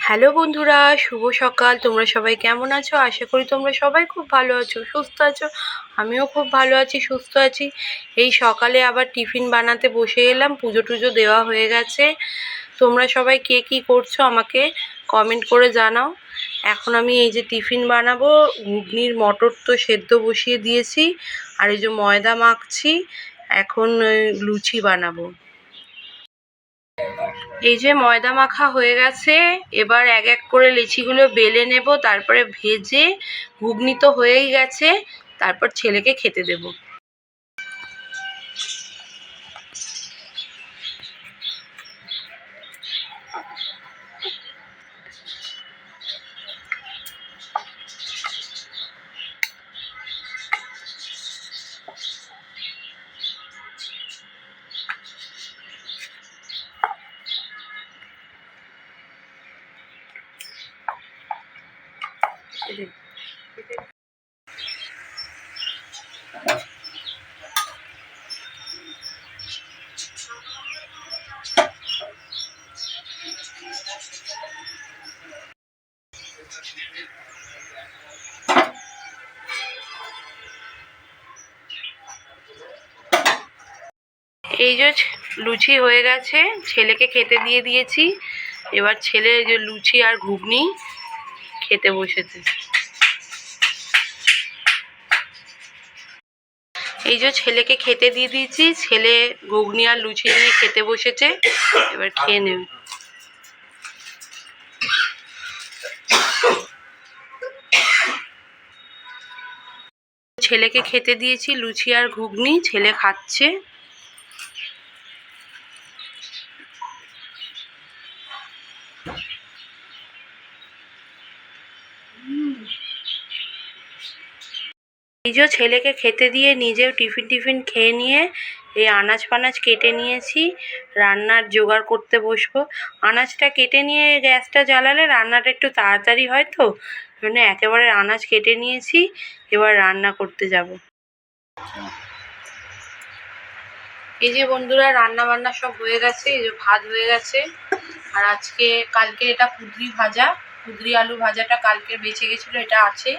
Hello বন্ধুরা, শুভ সকাল। তোমরা সবাই কেমন আছো? আশা করি তোমরা সবাই খুব ভালো আছো, সুস্থ আছো। আমিও খুব ভালো আছি, সুস্থ আছি। এই সকালে আবার টিফিন বানাতে বসে গেলাম, পুজো টুজো দেওয়া হয়ে গেছে। তোমরা সবাই কে কী করছো আমাকে কমেন্ট করে জানাও। এখন আমি এই যে টিফিন বানাবো, ঘুগনির মটর তো সেদ্ধ বসিয়ে দিয়েছি, আর এই যে ময়দা মাখছি, এখন লুচি বানাবো। এই যে ময়দা মাখা হয়ে গেছে, এবার এক এক করে লিচিগুলো বেলে নেব, তারপরে ভেজে ঘুগনি তো হয়েই গেছে, তারপর ছেলেকে খেতে দেব। এই যে লুচি হয়ে গেছে, ছেলেকে খেতে দিয়ে দিয়েছি। এবার ছেলে এই যে লুচি আর ঘুগনি খেতে বসেছে। এই যে ছেলেকে খেতে দিয়ে দিয়েছি, ছেলে ঘুগনি আর লুচি নিয়ে খেতে বসেছে, এবার খেয়ে নেবে। ছেলেকে খেতে দিয়েছি লুচি আর ঘুগনি, ছেলে খাচ্ছে। এই যে ছেলেকে খেতে দিয়ে নিজেও টিফিন খেয়ে নিয়ে এই আনাজ ফানাজ কেটে নিয়েছি, রান্নার জোগাড় করতে বসবো। আনাজটা কেটে নিয়ে গ্যাসটা জ্বালালে রান্নাটা একটু তাড়াতাড়ি হয়, তো জন্য একেবারে আনাজ কেটে নিয়েছি, এবার রান্না করতে যাব। এই যে বন্ধুরা, রান্না বান্না সব হয়ে গেছে, এই যে ভাত হয়ে গেছে। আর কালকে এটা কুঁদরি ভাজা, কুঁদরি আলু ভাজাটা কালকে বেঁচে গেছিলো, এটা আছে।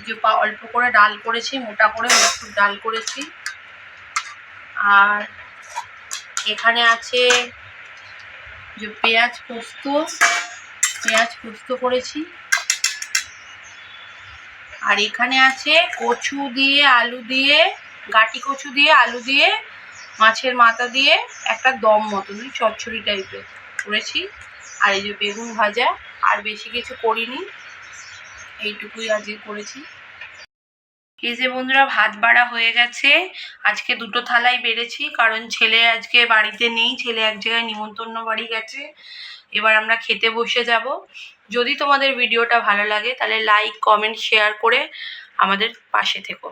যে অল্প করে ডাল করেছি, মোটা করে মসুর ডাল করেছি। আর এখানে আছে যে পেঁয়াজ পোস্ত করেছি। আর এখানে আছে কচু দিয়ে আলু দিয়ে, গাটি কচু দিয়ে আলু দিয়ে, মাছের মাথা দিয়ে একটা দম মতন চচ্চড়ি টাইপের করেছি। আর এই যে বেগুন ভাজা, আর বেশি কিছু করিনি, এইটুকুই আজকে করেছি। এই যে বন্ধুরা, ভাত বাড়া হয়ে গেছে। আজকে দুটো থালাই বেড়েছি, কারণ ছেলে আজকে বাড়িতে নেই, ছেলে এক জায়গায় নিমন্ত্রণ বাড়ি গেছে। এবার আমরা খেতে বসে যাব। যদি তোমাদের ভিডিওটা ভালো লাগে তাহলে লাইক, কমেন্ট, শেয়ার করে আমাদের পাশে থেকো।